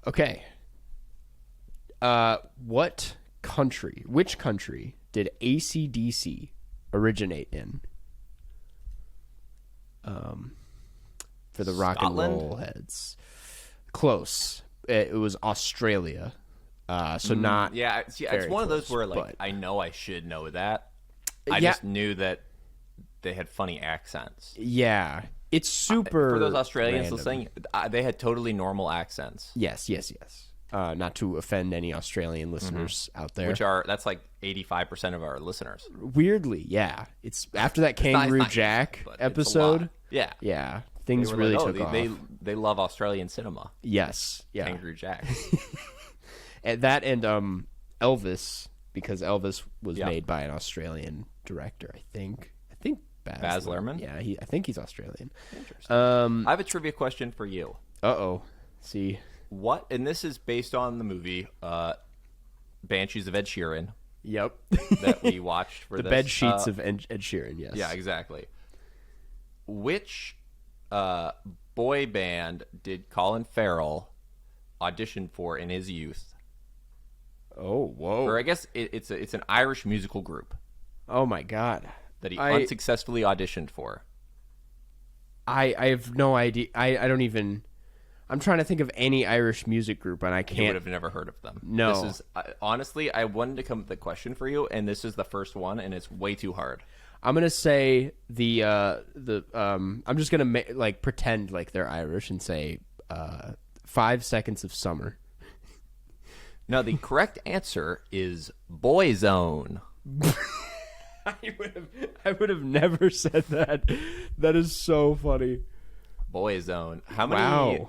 Okay. Which country did AC/DC originate in? For the rock Scotland? and roll heads. Close. It was Australia. So not Yeah, see, it's very one of those close, where, like, but- I know I should know that. I Yeah. just knew that they had funny accents. Yeah. It's super For those Australians random. listening, they had totally normal accents, Yes. Not to offend any Australian listeners out there. that's like 85% of our listeners. Weirdly, yeah. It's after that It's Kangaroo not Jack but it's a episode. lot. Yeah. Yeah. They Things were really like, took off. They love Australian cinema. Yes. Yeah. Kangaroo Jack. And that and Elvis, because Elvis was Yeah. made by an Australian director, I think Baz Luhrmann? Yeah, I think he's Australian. Interesting. I have a trivia question for you. See. What? And this is based on the movie Banshees of Inisherin Yep. that we watched for The this. bed sheets of Ed Sheeran, yes. Yeah, exactly. Which boy band did Colin Farrell audition for in his youth? Oh, whoa. Or I guess it's an Irish musical group Oh my god. that he unsuccessfully auditioned for. I have no idea. I don't even. I'm trying to think of any Irish music group, and I You can't. would have never heard of them. No. This is honestly, I wanted to come up with a question for you, and this is the first one, and it's way too hard. I'm gonna say I'm just gonna pretend like they're Irish and say 5 Seconds of Summer. No, the correct answer is Boyzone. I would have never said that. That is so funny. Boyzone. How many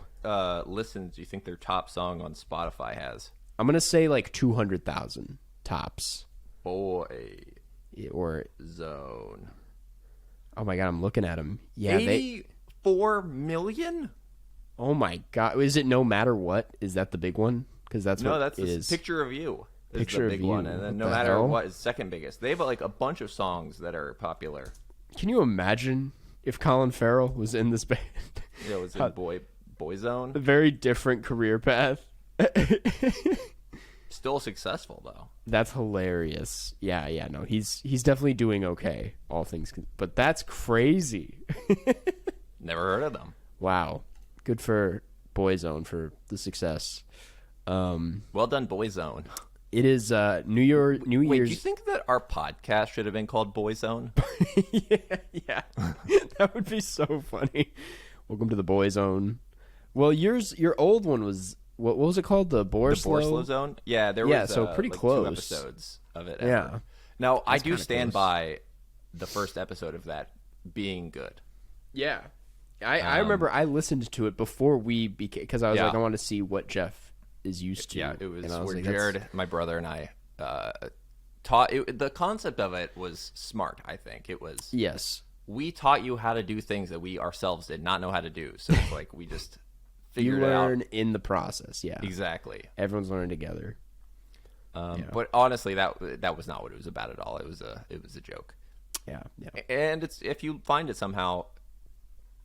listens do you think their top song on Spotify has? I'm gonna say like 200,000 tops. Boyzone. Or oh my god, I'm looking at them. Yeah, 84 million? Oh my god, is it No Matter What? Is that the big one? Because that's No, what that's it the is. Picture of You. Is Picture the of big You. one, and then What No the Matter hell? What is second biggest. They have like a bunch of songs that are popular. Can you imagine if Colin Farrell was in this band? It was in Boyzone. A very different career path. Still successful though. That's hilarious. Yeah, no, he's definitely doing okay, all things but that's crazy. Never heard of them. Wow. Good for Boyzone for the success. Well done, Boyzone. It is New Year's. Wait, do you think that our podcast should have been called Boyzone? yeah. That would be so funny. Welcome to the Boyzone. Well, your old one was what was it called? The Borslow Zone? Yeah, there was so pretty like close. 2 episodes of it. Yeah. Ever. Now, I do kinda stand close. by the first episode of that being good. Yeah. I remember I listened to it before we became, because I was Yeah. like, I want to see what Jeff is used to. Yeah, it was And I where like, Jared, my brother, and I taught. The concept of it was smart, I think. It was, Yes. we taught you how to do things that we ourselves did not know how to do. So it's like we just You figured it out. learn in the process, yeah. Exactly. Everyone's learning together. But honestly, that was not what it was about at all. It was a joke. Yeah. And it's, if you find it somehow,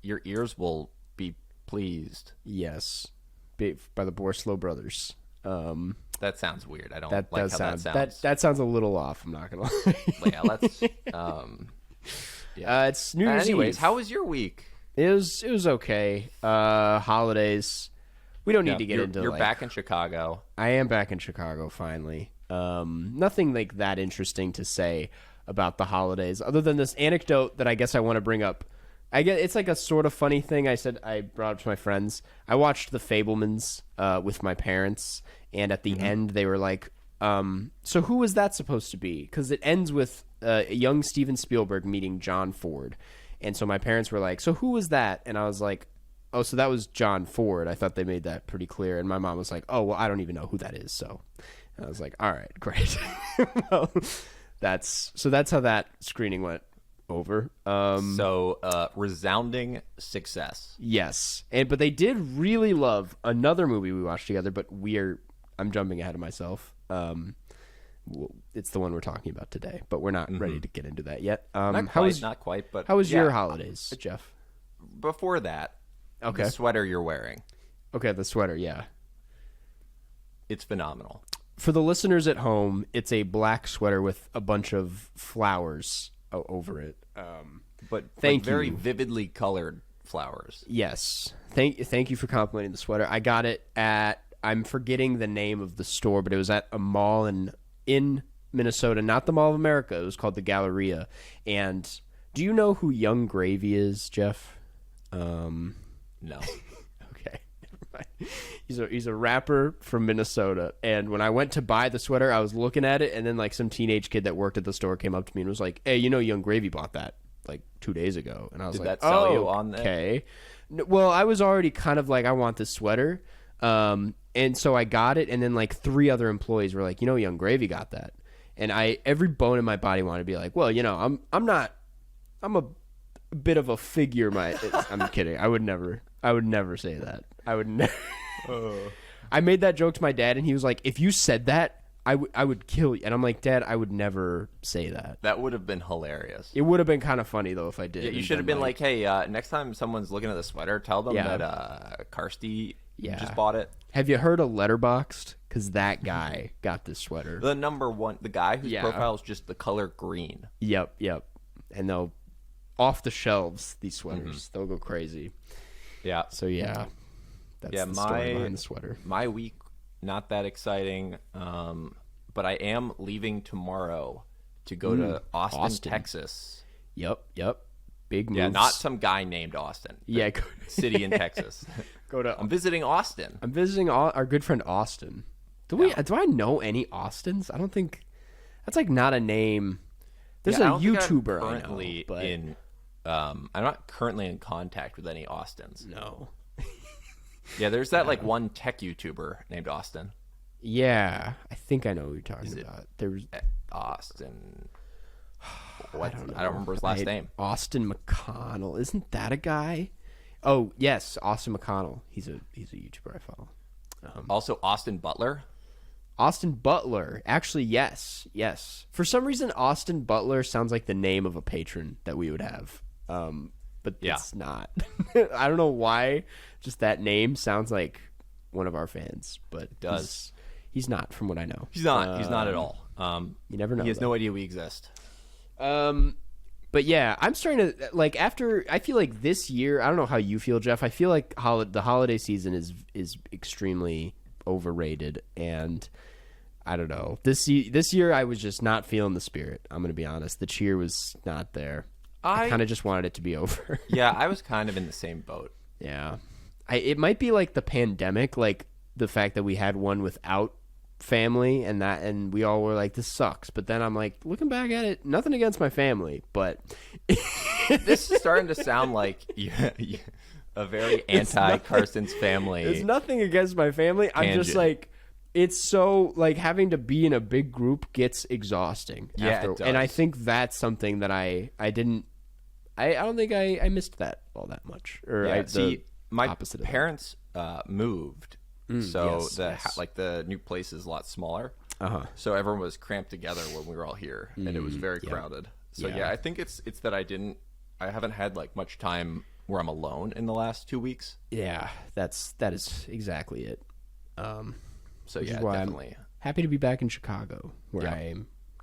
your ears will be pleased. Yes. By the Borslow brothers. That sounds weird. I don't That like does how sound that sounds. that sounds a little off. I'm not gonna lie. Yeah, let's. Yeah. It's New Year's Anyways, Eve. how was your week? It was okay. Holidays. We don't need to get into. You're back in Chicago. I am back in Chicago finally. Nothing like that interesting to say about the holidays, other than this anecdote that I guess I want to bring up. I guess it's like a sort of funny thing. I brought up to my friends. I watched The Fabelmans with my parents, and at the end they were like, "So who was that supposed to be?" Because it ends with a young Steven Spielberg meeting John Ford, and so my parents were like, "So who was that?" And I was like, "Oh, so that was John Ford." I thought they made that pretty clear, and my mom was like, "Oh, well, I don't even know who that is." So and I was like, "All right, great." Well, that's how that screening went over. Resounding success. Yes, but they did really love another movie we watched together. But I'm jumping ahead of myself. It's the one we're talking about today, but we're not ready to get into that yet. Not quite, but how was your holidays, Jeff? Before that, okay, the sweater you're wearing. Okay, the sweater, yeah. It's phenomenal. For the listeners at home, it's a black sweater with a bunch of flowers over it. But thank you. Very vividly colored flowers. Yes. Thank you for complimenting the sweater. I got it at, I'm forgetting the name of the store, but it was at a mall in Minnesota, not the Mall of America. It was called the Galleria. And do you know who Young Gravy is, Jeff? No. Okay, never mind. He's a rapper from Minnesota, and when I went to buy the sweater, I was looking at it, and then like some teenage kid that worked at the store came up to me and was like, "Hey, Young Gravy bought that like 2 days ago," and I was Did like, that sell you on that? Okay. Well, I was already kind of like, I want this sweater, and so I got it, and then like 3 other employees were like, Young Gravy got that, and every bone in my body wanted to be like, well, I'm a bit of a figure. I'm kidding. I would never say that. I would never. I made that joke to my dad, and he was like, "If you said that, I would kill you." And I'm like, "Dad, I would never say that." That would have been hilarious. It would have been kind of funny though if I did. Yeah, you should have been like, "Hey, next time someone's looking at the sweater, tell them that Kirsty just bought it." Have you heard of Letterboxd? Because that guy got this sweater. The number one, the guy whose profile is just the color green. Yep. And they'll off the shelves these sweaters. They'll go crazy. Yeah. So yeah. That's the story behind the sweater. My week, not that exciting, but I am leaving tomorrow to go to Austin, Texas. Yep. Big moves. Yeah, not some guy named Austin. Yeah, city in Texas. I'm visiting Austin. I'm visiting our good friend Austin. Do I know any Austins? I don't think that's like not a name. There's a YouTuber currently I'm not currently in contact with any Austins. No. Yeah, there's that like one tech YouTuber named Austin. Yeah, I think I know who you're talking about. There's Austin. I don't remember his last name. Austin McConnell. Isn't that a guy? Oh yes, Austin McConnell. He's a YouTuber I follow. Also, Austin Butler. Austin Butler. Actually, yes. For some reason, Austin Butler sounds like the name of a patron that we would have. But it's not. I don't know why. Just that name sounds like one of our fans, but it does. He's not, from what I know. He's not. He's not at all. You never know. He has no idea we exist. But yeah, I'm starting to like after. I feel like this year. I don't know how you feel, Jeff. I feel like the holiday season is extremely overrated, and I don't know. This year, I was just not feeling the spirit. I'm gonna be honest. The cheer was not there. I kind of just wanted it to be over. Yeah, I was kind of in the same boat. Yeah. It might be like the pandemic, like the fact that we had one without family and we all were like, this sucks. But then I'm like, looking back at it, nothing against my family, but this is starting to sound like a very anti-Carson's family. There's nothing against my family. I'm just like, it's so like having to be in a big group gets exhausting. Yeah, it does. And I think that's something that I don't think I missed that all that much. Or my parents moved, so the new place is a lot smaller. So everyone was cramped together when we were all here, and it was very crowded. So I think it's that I haven't had like much time where I'm alone in the last 2 weeks. Yeah, that is exactly it. So yeah, definitely I'm happy to be back in Chicago, where I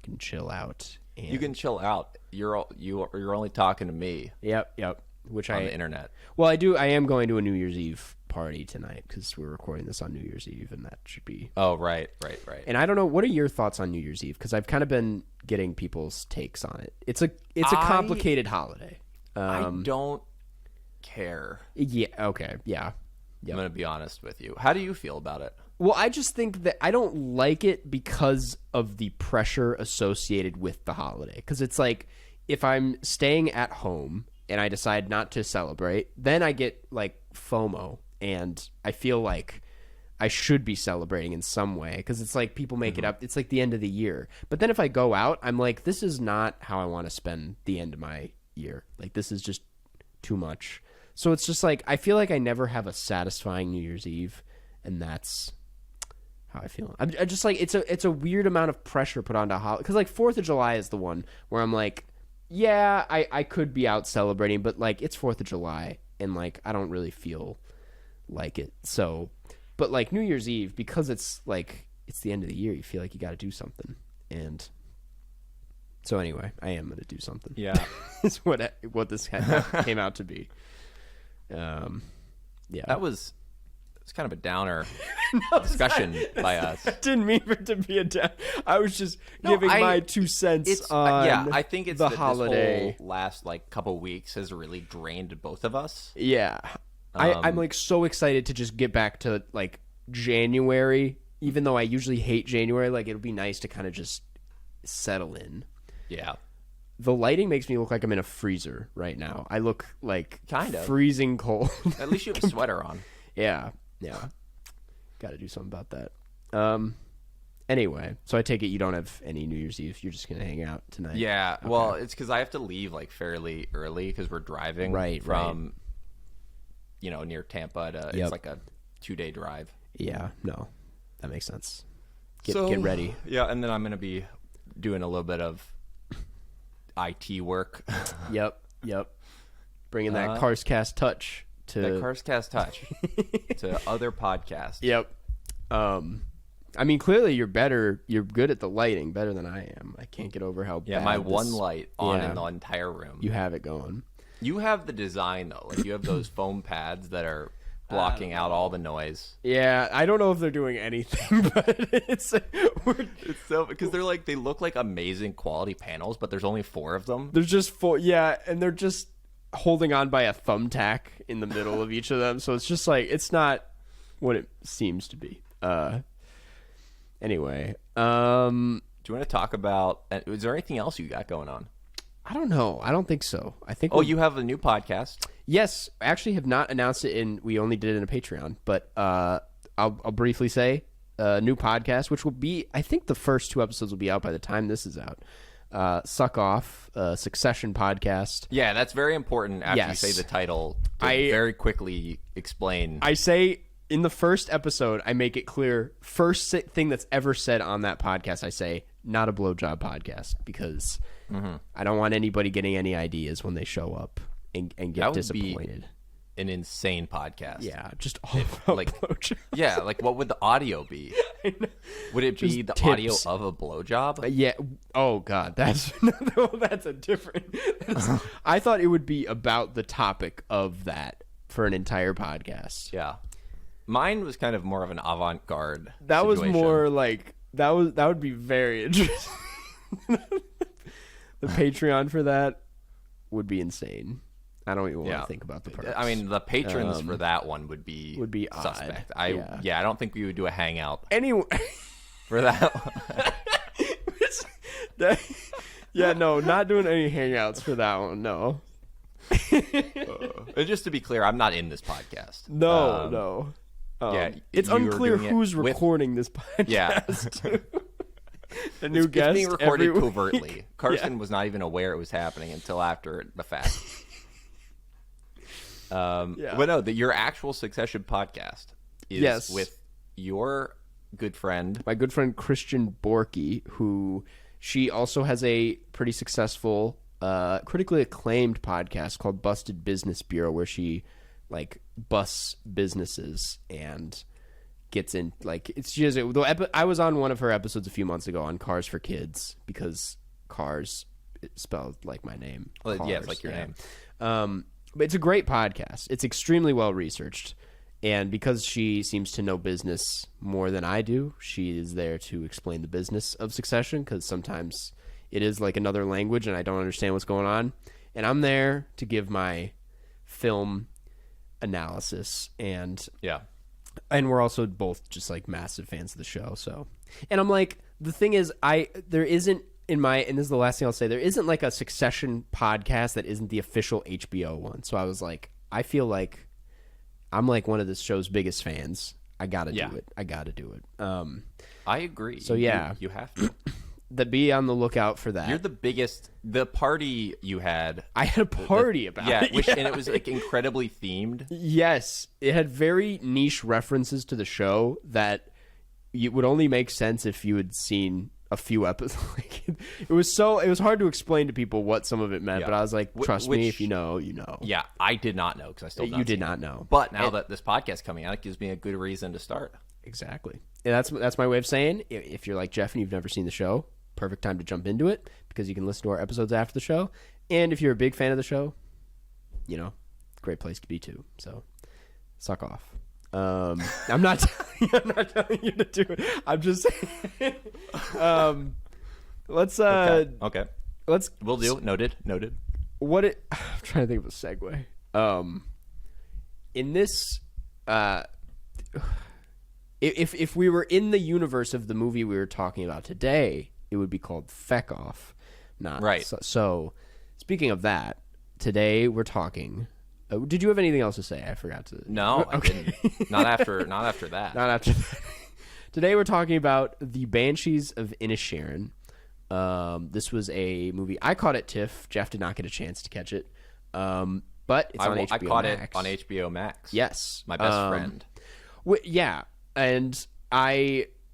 can chill out. And you can chill out. You're only talking to me. Yep. Which on the internet. Well, I am going to a New Year's Eve party tonight because we're recording this on New Year's Eve, and that should be. Oh, right. And I don't know, what are your thoughts on New Year's Eve? Because I've kind of been getting people's takes on it. It's a complicated holiday. I don't care. Yeah. Okay. Yeah. Yep. I'm going to be honest with you. How do you feel about it? Well, I just think that I don't like it because of the pressure associated with the holiday. Because it's like, if I'm staying at home and I decide not to celebrate, then I get like FOMO, and I feel like I should be celebrating in some way, because it's like people make it up. It's like the end of the year. But then if I go out, I'm like, this is not how I want to spend the end of my year. Like, this is just too much. So it's just like, I feel like I never have a satisfying New Year's Eve, and that's how I feel. I just like, it's a weird amount of pressure put onto holiday, because like 4th of July is the one where I'm like, yeah, I could be out celebrating, but like, it's 4th of July, and like, I don't really feel like it. So, but like New Year's Eve, because it's like, it's the end of the year, you feel like you got to do something. And so anyway, I am going to do something. Yeah. It's what this came out to be. Yeah. It's kind of a downer discussion by us. I didn't mean for it to be a down. I was just giving my 2 cents on I think it's the holiday. This whole last like couple weeks has really drained both of us. Yeah. I'm like so excited to just get back to like January, even though I usually hate January. Like, it'll be nice to kind of just settle in. Yeah. The lighting makes me look like I'm in a freezer right now. I look like kind of freezing cold. At least you have a sweater on. Yeah. Got to do something about that. Anyway, so I take it you don't have any New Year's Eve. You're just going to hang out tonight. Yeah. Okay. Well, it's because I have to leave like fairly early because we're driving from, near Tampa to, it's like a 2-day drive. Yeah. No, that makes sense. Get ready. Yeah. And then I'm going to be doing a little bit of IT work. Yep. Bringing that Carscast touch to other podcasts. Yep. I mean, clearly you're good at the lighting, better than I am. I can't get over how bad my one light on in the entire room. You have it going. You have the design though. Like, you have those foam pads that are blocking out all the noise. Yeah, I don't know if they're doing anything, but it's so, because they look like amazing quality panels, but there's only 4 of them. There's just 4, and they're just holding on by a thumbtack in the middle of each of them, so it's just like, it's not what it seems to be. Anyway, do you want to talk about? Is there anything else you got going on? I don't know. I don't think so. I think. Oh, you have a new podcast. Yes, I actually have not announced it we only did it in a Patreon, but I'll briefly say a new podcast, which will be, I think the first 2 episodes will be out by the time this is out. Suck Off, Succession podcast. Yeah, that's very important after you say the title. Very quickly explain. I say in the first episode, I make it clear, first thing that's ever said on that podcast, I say, not a blowjob podcast, because I don't want anybody getting any ideas when they show up and get disappointed. Be an insane podcast. Yeah, just all about like blowjobs. Yeah, like what would the audio be? Would it be the tips. audio of a blowjob? Yeah. Oh God, that's a different. I thought it would be about the topic of that for an entire podcast. Yeah, mine was kind of more of an avant-garde. That situation. was more like that would be very interesting. The Patreon for that would be insane. I don't even want to think about the perks. I mean, the patrons for that one would be suspect. Odd. I don't think we would do a hangout anyway for that one. Yeah, no, not doing any hangouts for that one. No. Just to be clear, I'm not in this podcast. No. It's unclear who's recording this podcast. Yeah. A new guest. It's being recorded every covertly. week. Carson was not even aware it was happening until after the fact. But no, your actual Succession podcast is with your good friend. My good friend Christian Borky, who she also has a pretty successful, critically acclaimed podcast called Busted Business Bureau, where she like busts businesses and gets in I was on one of her episodes a few months ago on Cars for Kids, because cars spelled like my name. Well, yeah, it's like your name. But it's a great podcast. It's extremely well researched, and because she seems to know business more than I do, she is there to explain the business of Succession, because sometimes it is like another language and I don't understand what's going on, and I'm there to give my film analysis. And we're also both just like massive fans of the show. So, and I'm like, the thing is, there isn't and this is the last thing I'll say, there isn't like a Succession podcast that isn't the official HBO one. So I was like, I feel like I'm like one of this show's biggest fans. I gotta do it. I gotta do it. I agree. So you have to. be on the lookout for that. You're the party you had. I had a party about it. And it was like incredibly themed. Yes. It had very niche references to the show that it would only make sense if you had seen a few episodes. It was hard to explain to people what some of it meant, but I was like, trust me, if you know, you know. Yeah, I did not know because I still you did not know. But now that this podcast is coming out, it gives me a good reason to start. Exactly. And that's my way of saying, if you're like Jeff and you've never seen the show, perfect time to jump into it because you can listen to our episodes after the show. And if you're a big fan of the show, great place to be too. So suck off. I'm not telling you to do it. I'm just saying. Let's okay. We'll do. Noted. I'm trying to think of a segue. In this, if we were in the universe of the movie we were talking about today, it would be called Feck Off. Not right. So speaking of that, today we're talking. Did you have anything else to say? I forgot to. No, okay. I didn't. Not after that. Not after that. Today we're talking about the Banshees of Inisherin. This was a movie. I caught it TIFF. Jeff did not get a chance to catch it. But it's on HBO Max. I caught it on HBO Max. Yes. My best friend. Yeah. And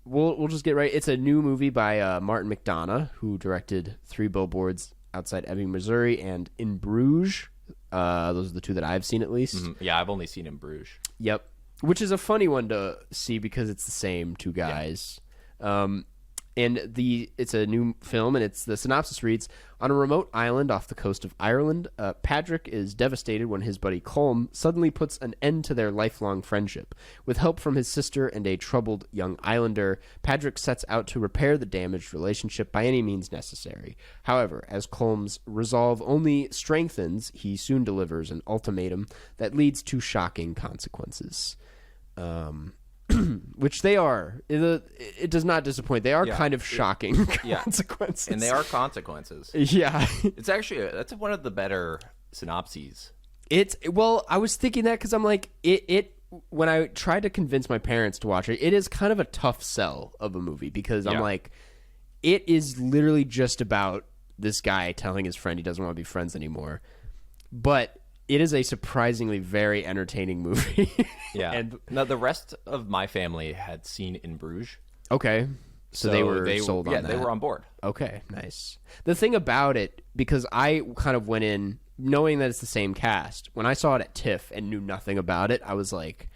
we'll just get right. It's a new movie by Martin McDonagh, who directed 3 Billboards Outside Ebbing, Missouri, and In Bruges. Those are the 2 that I've seen, at least. Mm-hmm. Yeah, I've only seen In Bruges. Yep. Which is a funny one to see because it's the same 2 guys. Yeah. And it's a new film, and the synopsis reads, on a remote island off the coast of Ireland, Patrick is devastated when his buddy Colm suddenly puts an end to their lifelong friendship. With help from his sister and a troubled young islander, Patrick sets out to repair the damaged relationship by any means necessary. However, as Colm's resolve only strengthens, he soon delivers an ultimatum that leads to shocking consequences. Which they are. It does not disappoint. They are kind of shocking consequences. And they are consequences. Yeah. It's actually, that's one of the better synopses. Well, I was thinking that because I'm like, when I tried to convince my parents to watch it, it is kind of a tough sell of a movie because I'm like, it is literally just about this guy telling his friend he doesn't want to be friends anymore. But it is a surprisingly very entertaining movie. Yeah. And now the rest of my family had seen In Bruges. Okay. So they were sold on that. Yeah, they were on board. Okay, nice. The thing about it, because I kind of went in knowing that it's the same cast, when I saw it at TIFF and knew nothing about it, I was like,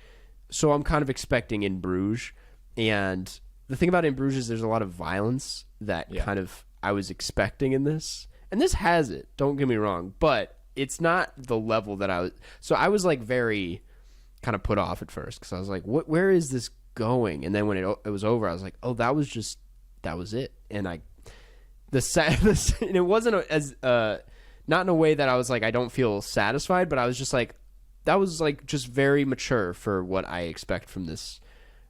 so I'm kind of expecting In Bruges. And the thing about In Bruges is there's a lot of violence that kind of I was expecting in this. And this has it, don't get me wrong, but it's not the level that I was. So I was like very kind of put off at first because I was like, where is this going? And then when it was over, I was like, oh, that was it. And and it wasn't as not in a way that I was like, I don't feel satisfied, but I was just like, that was like just very mature for what I expect from this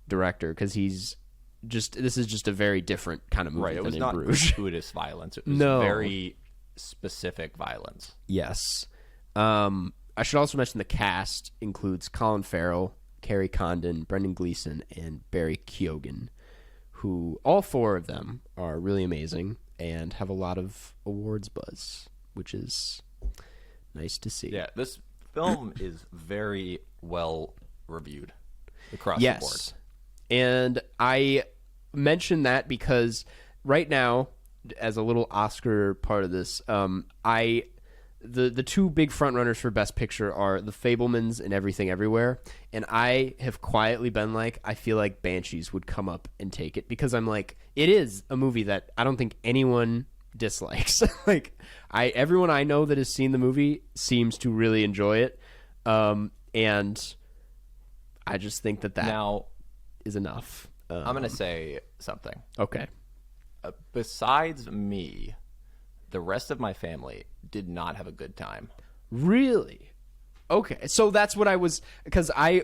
director because this is just a very different kind of movie. Right, it was than not In Bruges. gratuitous violence. It was very specific violence. Yes. I should also mention the cast includes Colin Farrell, Kerry Condon, Brendan Gleeson, and Barry Keoghan, who all 4 of them are really amazing and have a lot of awards buzz, which is nice to see. Yeah, this film is very well reviewed across the board. And I mention that because right now, as a little Oscar part of this, the 2 big frontrunners for Best Picture are The Fabelmans and Everything Everywhere, and I have quietly been like, I feel like Banshees would come up and take it because I'm like, it is a movie that I don't think anyone dislikes. Like, everyone I know that has seen the movie seems to really enjoy it, and I just think that now is enough. I'm gonna say something. Okay. Besides me, the rest of my family did not have a good time. Really? Okay. So that's what I was because I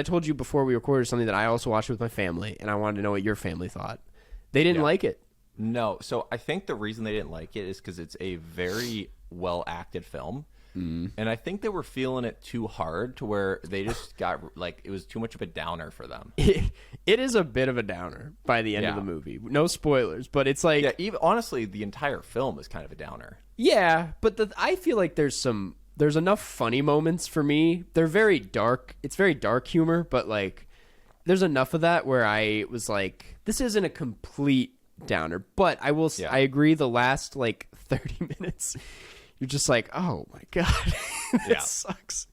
told you before we recorded something that I also watched with my family and I wanted to know what your family thought. They didn't like it. No. So I think the reason they didn't like it is because it's a very well acted film. and I think they were feeling it too hard to where they just got like it was too much of a downer for them. It is a bit of a downer by the end of the movie. No spoilers, but it's like even honestly, the entire film is kind of a downer. Yeah, but I feel like there's enough funny moments for me. They're very dark. It's very dark humor, but like there's enough of that where I was like, this isn't a complete downer. But I will. I agree. The last like 30 minutes, you're just like, oh my god, this sucks.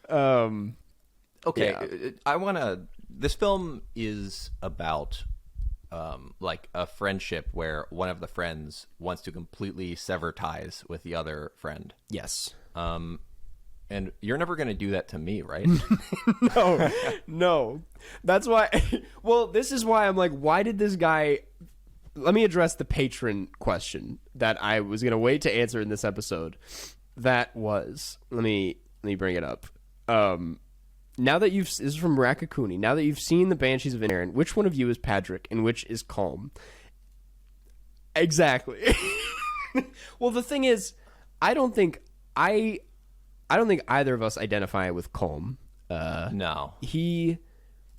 Okay, I want to. This film is about like a friendship where one of the friends wants to completely sever ties with the other friend. Yes. And you're never going to do that to me, right? No. That's why. Well, this is why I'm like, why did this guy? Let me address the patron question that I was going to wait to answer in this episode. That was, let me bring it up. Now that this is from Rakakuni. Now that you've seen the Banshees of Inisherin, which one of you is Patrick and which is Colm? Exactly. Well, the thing is, I don't think either of us identify with Colm. No.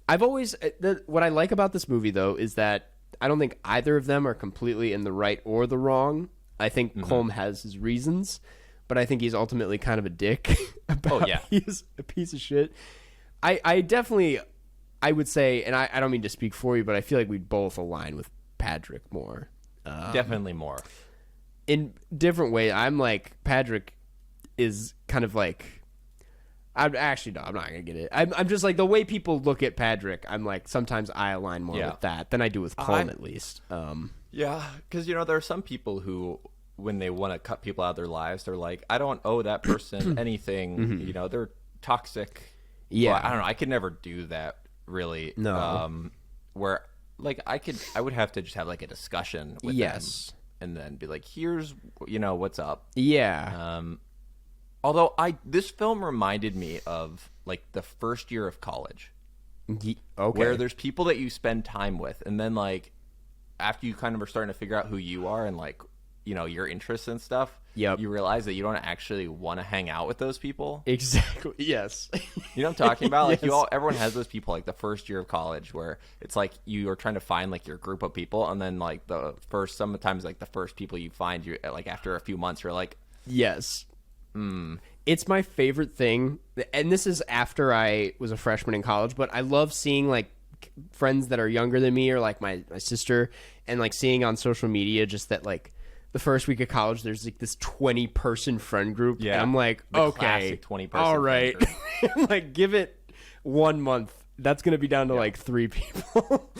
I've always what I like about this movie though is that I don't think either of them are completely in the right or the wrong. I think Colm has his reasons, but I think he's ultimately kind of a dick. He's a piece of shit. I definitely, I would say, and I don't mean to speak for you, but I feel like we both align with Patrick more. Definitely more. In different ways. I'm like, Patrick is kind of like, I'm not going to get it. I'm just like, the way people look at Patrick, I'm like, sometimes I align more with that than I do with Colm, at least. Yeah, because, there are some people who, when they want to cut people out of their lives, they're like, I don't owe that person anything. They're toxic. Yeah. Well, I don't know. I could never do that, really. No. Where, like, I would have to just have, like, a discussion with them. And then be like, here's, what's up. Yeah. Although this film reminded me of like the first year of college, where there's people that you spend time with, and then like after you kind of are starting to figure out who you are and like your interests and stuff, you realize that you don't actually want to hang out with those people. Exactly. Yes. You know what I'm talking about? Like everyone has those people like the first year of college where it's like you are trying to find like your group of people, and then like sometimes like the first people you find, you like after a few months you're like, yes. It's my favorite thing, and this is after I was a freshman in college, but I love seeing like friends that are younger than me or like my sister, and like seeing on social media just that like the first week of college there's like this 20-person friend group. And I'm like, the okay, 20-person all right. Like give it 1 month, that's gonna be down to like 3 people.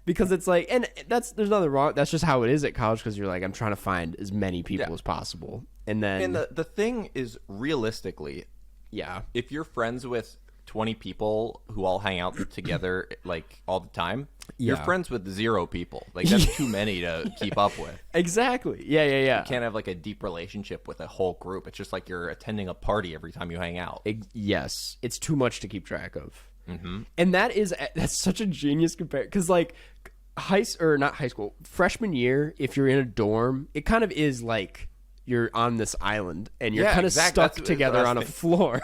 Because it's like, and there's nothing wrong. That's just how it is at college, because you're like, I'm trying to find as many people as possible. And the thing is, realistically, if you're friends with 20 people who all hang out together like all the time, you're friends with 0 people. Like that's too many to keep up with. Exactly. Yeah. You can't have like a deep relationship with a whole group. It's just like you're attending a party every time you hang out. Yes, it's too much to keep track of. And that's such a genius comparison, because like not high school, freshman year, if you're in a dorm, it kind of is like you're on this island and you're kind of stuck together on a floor.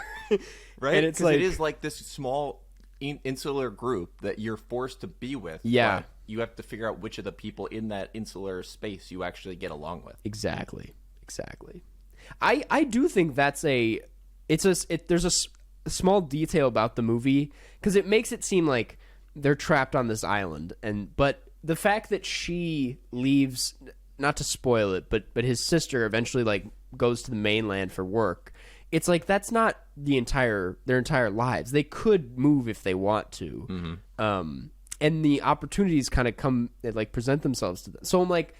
Right? And it's like, it is like this small insular group that you're forced to be with. Yeah. You have to figure out which of the people in that insular space you actually get along with. Exactly. I do think there's a small detail about the movie, because it makes it seem like they're trapped on this island, but the fact that she leaves, not to spoil it, but his sister eventually like goes to the mainland for work. It's like that's not their entire lives. They could move if they want to, and the opportunities kind of present themselves to them. So I'm like,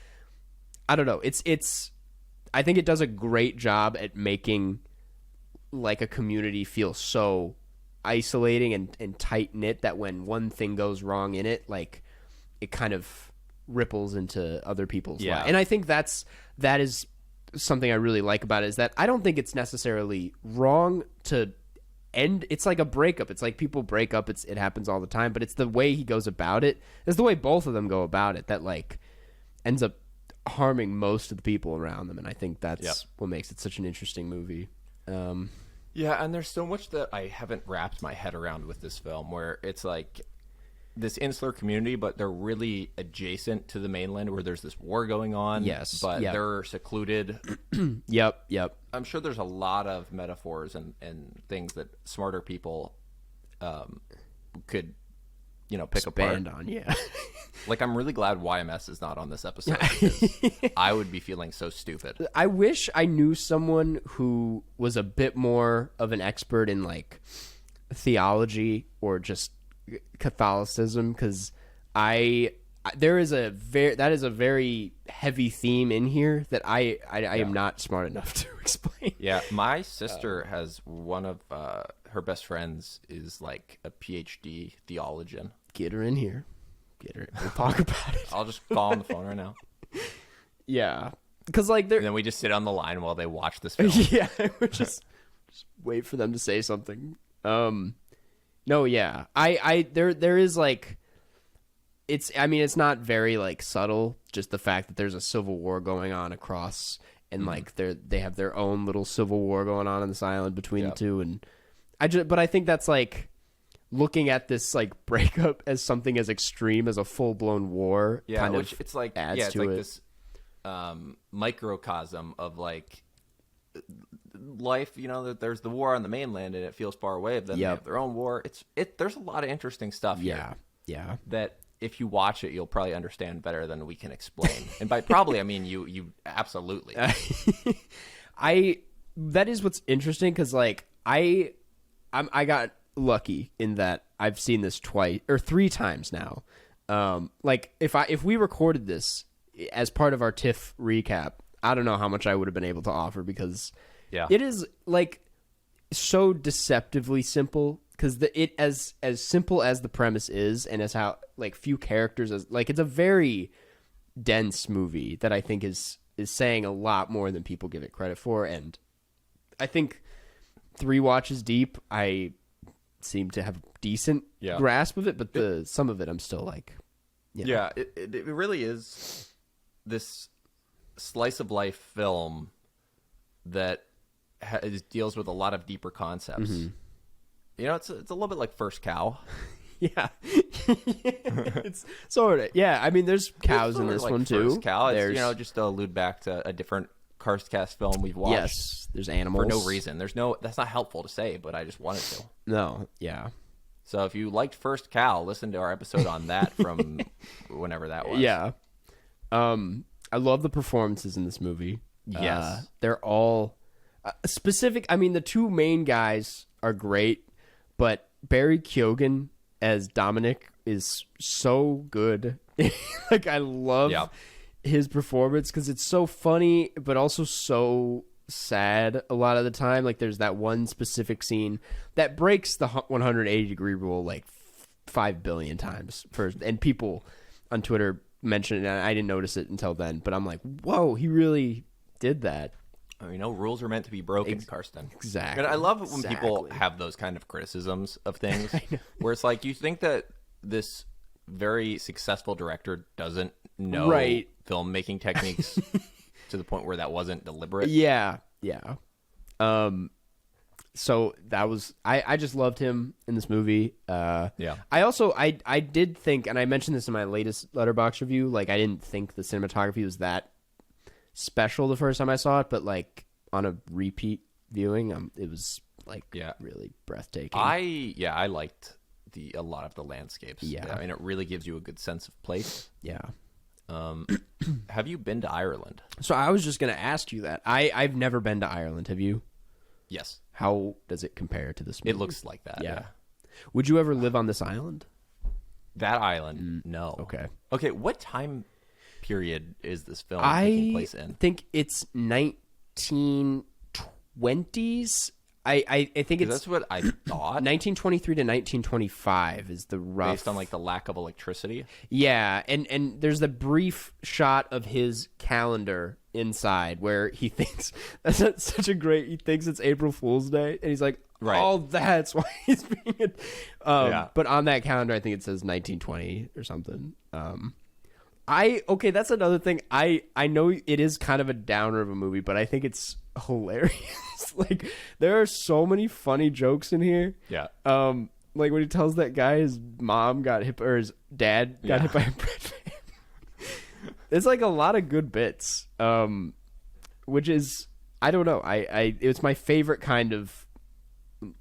I don't know. I think it does a great job at making like a community feel so isolating and tight knit that when one thing goes wrong in it, like it kind of ripples into other people's lives. And I think that is something I really like about it, is that I don't think it's necessarily wrong to end. It's like a breakup. It's like people break up. It happens all the time, but it's the way he goes about it. It's the way both of them go about it that like ends up harming most of the people around them. And I think that's what makes it such an interesting movie. Yeah, and there's so much that I haven't wrapped my head around with this film, where it's like this insular community, but they're really adjacent to the mainland, where there's this war going on. Yes, but they're secluded. Yep. I'm sure there's a lot of metaphors and things that smarter people could, pick Expand apart. on, yeah. Like, I'm really glad YMS is not on this episode, because I would be feeling so stupid. I wish I knew someone who was a bit more of an expert in like theology or just Catholicism, because that is a very heavy theme in here that I am not smart enough to explain. Yeah, my sister has one of her best friends is like a PhD theologian. Get her in here. Get her. We'll talk about it. I'll just call on the phone right now. Yeah, because like and then we just sit on the line while they watch this film. Yeah, we're just wait for them to say something. No, yeah, there is like, it's not very like subtle. Just the fact that there's a civil war going on across, and like they have their own little civil war going on this island between the two, and but I think that's like looking at this like breakup as something as extreme as a full blown war. Yeah, kind which of it's like adds it's to like it. this microcosm of like life. That there's the war on the mainland and it feels far away, but then they have their own war. There's a lot of interesting stuff here. Yeah. That if you watch it, you'll probably understand better than we can explain. And by probably, I mean you absolutely. That is what's interesting, because like I got lucky in that I've seen this twice or three times now. Like if we recorded this as part of our TIFF recap, I don't know how much I would have been able to offer, because it is like so deceptively simple, because it as simple as the premise is, and as how like few characters, as like it's a very dense movie that I think is saying a lot more than people give it credit for. And I think 3 watches deep, I seem to have a decent grasp of it, but some of it I'm still like, it really is this slice of life film that deals with a lot of deeper concepts. It's a little bit like First Cow. Yeah. It's sort of. Yeah, I mean, there's cows in this like one too. First Cow. It's, just to allude back to a different Karstcast film we've watched. Yes, there's animals for no reason. That's not helpful to say, but I just wanted to. No, yeah. So if you liked First Cow, listen to our episode on that from whenever that was. Yeah. I love the performances in this movie. Yes. They're all specific. I mean, the 2 main guys are great, but Barry Keoghan as Dominic is so good. Like, I love his performance, because it's so funny, but also so sad a lot of the time. Like, there's that one specific scene that breaks the 180-degree rule like 5 billion times. And people on Twitter mentioned it, and I didn't notice it until then. But I'm like, whoa, he really did that. Rules are meant to be broken, Karsten. Exactly. And I love when people have those kind of criticisms of things, where it's like, you think that this very successful director doesn't know filmmaking techniques to the point where that wasn't deliberate. Yeah. So that was I just loved him in this movie. I also I did think, and I mentioned this in my latest Letterboxd review, like I didn't think the cinematography was that special the first time I saw it, but like on a repeat viewing, it was like really breathtaking. I liked a lot of the landscapes. Yeah, I mean, it really gives you a good sense of place. Yeah. Have you been to Ireland? So I was just gonna ask you that. I've never been to Ireland. Have you? Yes. How does it compare to this movie? It looks like that. Yeah. Would you ever live on this island? That island? No. Okay. What time period is this film taking place in? I think it's 1920s. I think it's that's what I thought. 1923 to 1925 is the rough, based on like the lack of electricity. Yeah, and there's the brief shot of his calendar inside where he thinks that's such a great. He thinks it's April Fool's Day, and he's like, "Oh, that's why he's being." But on that calendar, I think it says 1920 or something. That's another thing. I know it is kind of a downer of a movie, but I think it's hilarious. It's like there are so many funny jokes in here. Yeah. Like when he tells that guy his mom got hit or his dad got hit by a bread fan. It's like a lot of good bits. Which is, I don't know. It's my favorite kind of,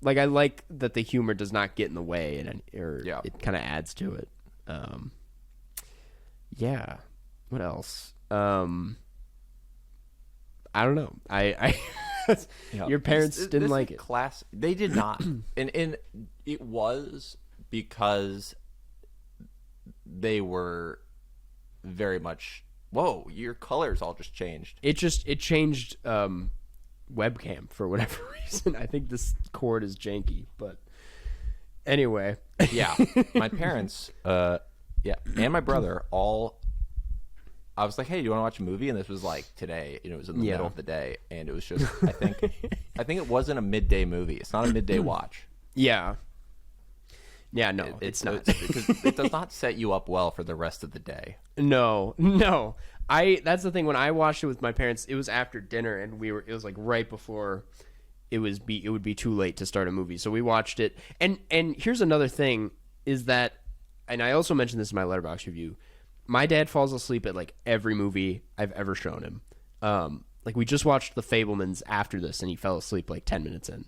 like, I like that the humor does not get in the way it kind of adds to it. Yeah. What else? I don't know. Your parents didn't like it. They did not. and it was because they were very much, whoa, your colors all just changed. It changed webcam for whatever reason. I think this cord is janky, but anyway. Yeah. My parents, and my brother all, I was like, hey, do you want to watch a movie? And this was like today, it was in the middle of the day, and it was just, I think it wasn't a midday movie. It's not a midday watch. Yeah. Yeah, no, it's not. Because it does not set you up well for the rest of the day. No. That's the thing. When I watched it with my parents, it was after dinner, and it was like right before it would be too late to start a movie. So we watched it. And here's another thing is that, and I also mentioned this in my Letterboxd review, my dad falls asleep at like every movie I've ever shown him. Like we just watched The Fabelmans after this, and he fell asleep like 10 minutes in.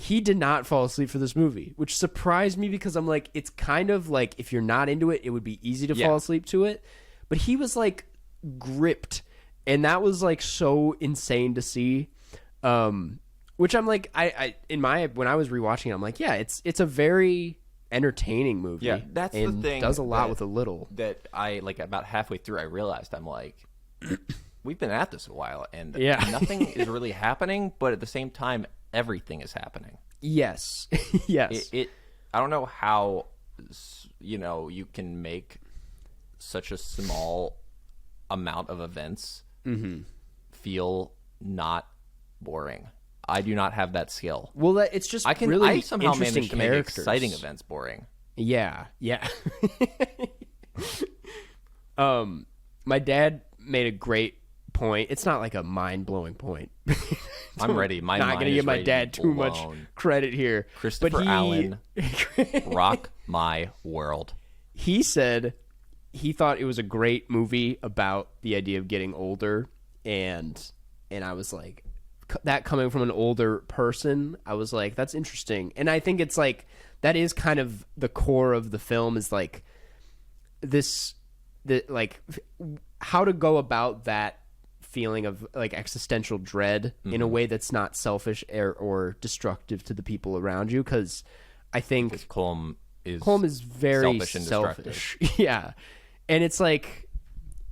He did not fall asleep for this movie, which surprised me because I'm like, it's kind of like if you're not into it, it would be easy to fall asleep to it. But he was like gripped, and that was like so insane to see. Which I'm like, when I was rewatching it, I'm like, yeah, it's a very entertaining movie. Yeah, that's the thing. Does a lot with a little. That I like about halfway through, I realized I'm like, we've been at this a while, and nothing is really happening, but at the same time, everything is happening. Yes, yes. I don't know how you can make such a small amount of events feel not boring. I do not have that skill. Well, it's just really I somehow interesting managed to characters. make exciting events boring. Yeah. My dad made a great point. It's not like a mind-blowing point. I'm ready. My not mind going to give my dad too blown. much credit here. Christopher Allen, rock my world. He said he thought it was a great movie about the idea of getting older, and I was like, that coming from an older person, I was like, that's interesting. And I think it's like that is kind of the core of the film, is like how to go about that feeling of like existential dread in a way that's not selfish or destructive to the people around you. Because I think Colm is very selfish. Yeah, and it's like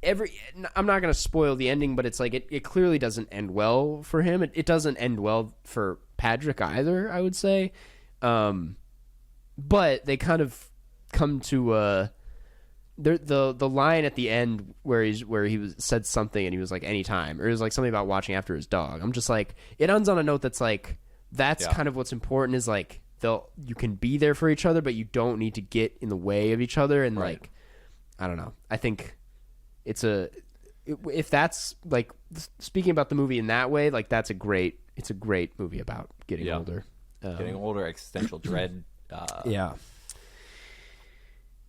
I'm not going to spoil the ending, but it's like it clearly doesn't end well for him. It doesn't end well for Patrick either, I would say. But they kind of come to the line at the end where he said something and he was like anytime, or it was like something about watching after his dog. I'm just like, it ends on a note that's like, that's kind of what's important, is like you can be there for each other, but you don't need to get in the way of each other. And like, I don't know. I think if that's like speaking about the movie in that way, like it's a great movie about getting older. Getting older, existential dread.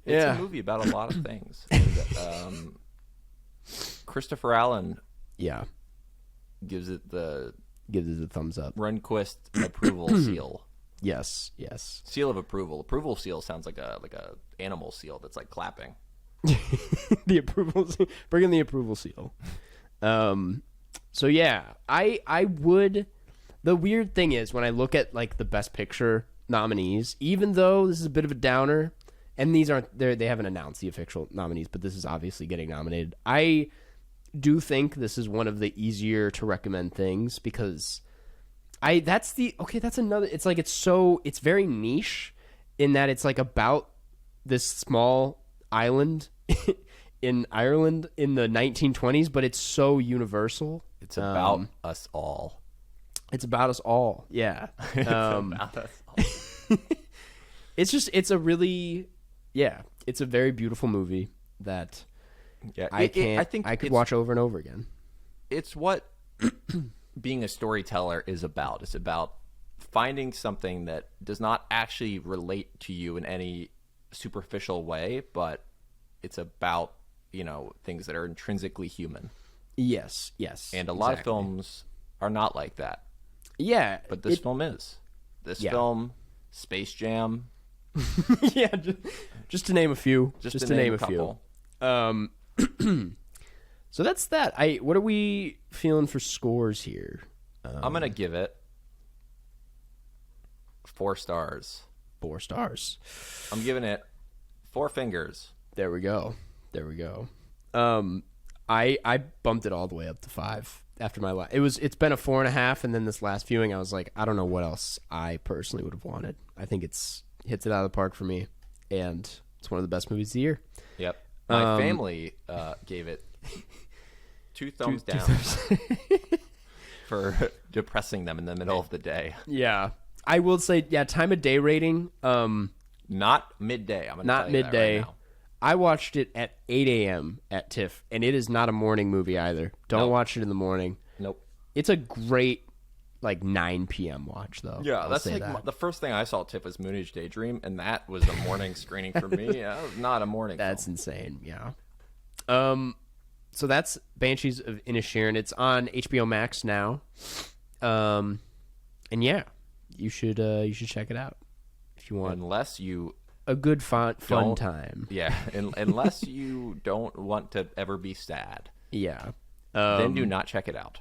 It's a movie about a lot of things. And, Christopher Allen gives it the thumbs up. Rehnquist approval seal. Yes. Seal of approval. Approval seal sounds like a animal seal that's like clapping. The approval, bring in the approval seal. So yeah, I would. The weird thing is when I look at like the Best Picture nominees, even though this is a bit of a downer, and these aren't they haven't announced the official nominees, but this is obviously getting nominated. I do think this is one of the easier to recommend things because that's another. It's like it's very niche in that it's like about this small island in Ireland in the 1920s, but it's so universal. It's about us all. It's about us all. Yeah. It's about us all. It's a very beautiful movie that I could watch over and over again. It's what being a storyteller is about. It's about finding something that does not actually relate to you in any superficial way, but it's about, things that are intrinsically human. Yes. And a lot of films are not like that. Yeah. But this film is. This film, Space Jam. Yeah, just to name a few. Just to name a few. So that's that. What are we feeling for scores here? I'm going to give it 4 stars. 4 stars. I'm giving it 4 fingers. There we go. I bumped it all the way up to 5 after my last. It's been a 4.5, and then this last viewing, I was like, I don't know what else I personally would have wanted. I think hits it out of the park for me, and it's one of the best movies of the year. Yep. My family gave it 2 thumbs down for depressing them in the middle of the day. Yeah. I will say, time of day rating. Not midday. I'm gonna not tell you midday. That right now. I watched it at 8 a.m. at TIFF, and it is not a morning movie either. Don't watch it in the morning. Nope. It's a great 9 p.m. watch, though. Yeah, that's the first thing I saw at TIFF was Moonage Daydream, and that was a morning screening for me. Yeah, it was not a morning That's film. insane, yeah. So that's Banshees of Inisherin. It's on HBO Max now. And yeah, you should check it out if you want. Unless you a good fun time. Yeah, unless you don't want to ever be sad. Yeah. Then do not check it out.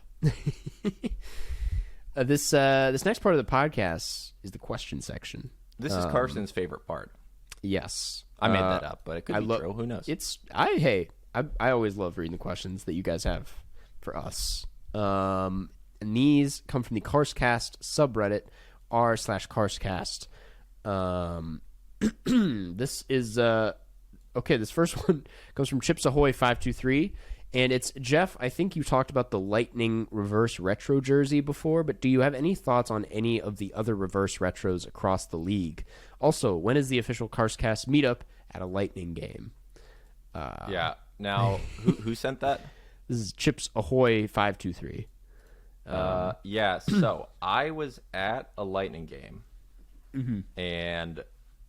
This next part of the podcast is the question section. This is Carson's favorite part. Yes. I made that up, but it could be true. Who knows? I always love reading the questions that you guys have for us. And these come from the Carscast subreddit, r/Carscast. This is this first one comes from Chips Ahoy 523, and it's Jeff. I think you talked about the Lightning reverse retro jersey before, but do you have any thoughts on any of the other reverse retros across the league? Also, when is the official Carscast meetup at a Lightning game? Yeah. Now, who sent that? This is Chips Ahoy 523. Yeah. So I was at a Lightning game, and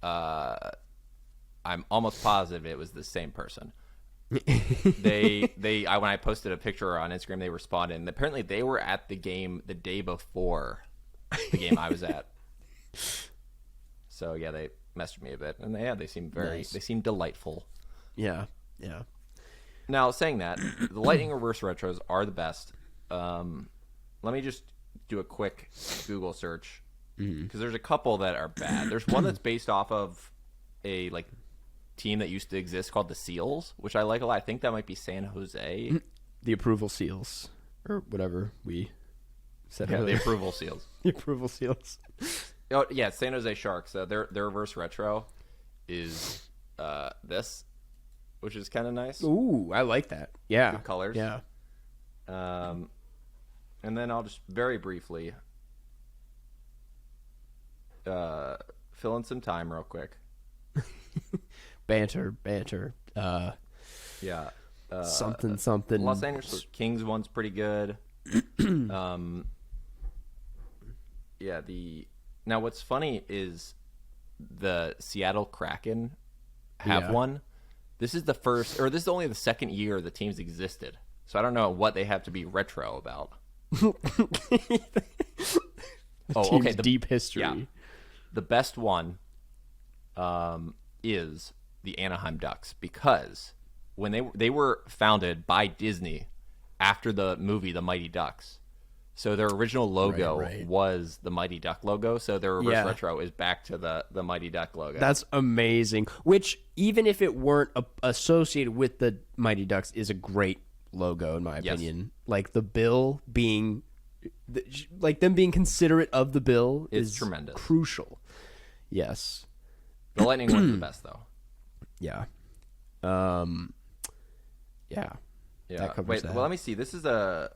I'm almost positive it was the same person. When I posted a picture on Instagram, they responded, and apparently they were at the game the day before the game I was at. So yeah, they messaged me a bit, and they seemed they seemed delightful. Yeah. Now, saying that, the Lightning reverse retros are the best. Let me just do a quick Google search, because there's a couple that are bad. There's one that's based off of a team that used to exist called the Seals, which I like a lot. I think that might be San Jose. The Approval Seals, or whatever we said. Yeah, the Approval Seals. The Approval Seals. Oh yeah, San Jose Sharks. Their reverse retro is this, which is kind of nice. Ooh, I like that. Yeah, good colors. Yeah. And then I'll just very briefly fill in some time real quick. Banter. Yeah. Something. Los Angeles Kings one's pretty good. Yeah. Now what's funny is the Seattle Kraken have one. This is this is only the second year the teams existed. So I don't know what they have to be retro about. Okay. Deep history. Yeah. The best one is the Anaheim Ducks, because when they were founded by Disney after the movie The Mighty Ducks. So their original logo was the Mighty Duck logo. So their reverse retro is back to the Mighty Duck logo. That's amazing. Which, even if it weren't associated with the Mighty Ducks, is a great logo in my opinion. Like the bill being, them being considerate of the bill is tremendous, crucial. Yes. The Lightning one's the best though. Yeah. Yeah. That covers Wait. that. Well, let me see. This is a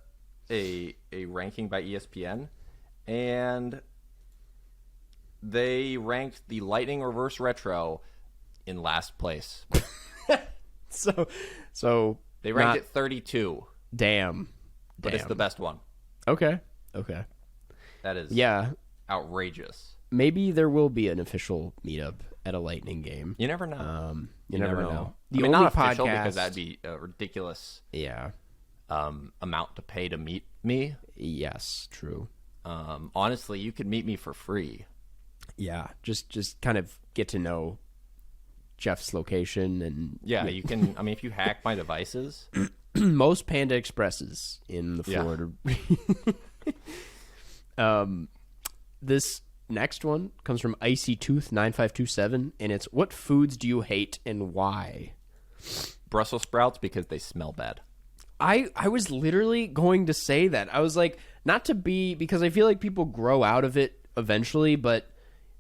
ranking by ESPN, and they ranked the Lightning reverse retro in last place. So they ranked it 32. Damn. But it's the best one. Okay. Okay. That is outrageous. Maybe there will be an official meetup at a Lightning game. You never know. You never know. The only not official podcast, because that'd be a ridiculous amount to pay to meet me. Yes, true. Honestly, you could meet me for free. Yeah, just kind of get to know Jeff's location and you can. I mean, if you hack my devices, most Panda Expresses in the Florida. This next one comes from Icy Tooth 9527, and it's, what foods do you hate and why? Brussels sprouts, because they smell bad. I was literally going to say that. I was like, not to be, because I feel like people grow out of it eventually, but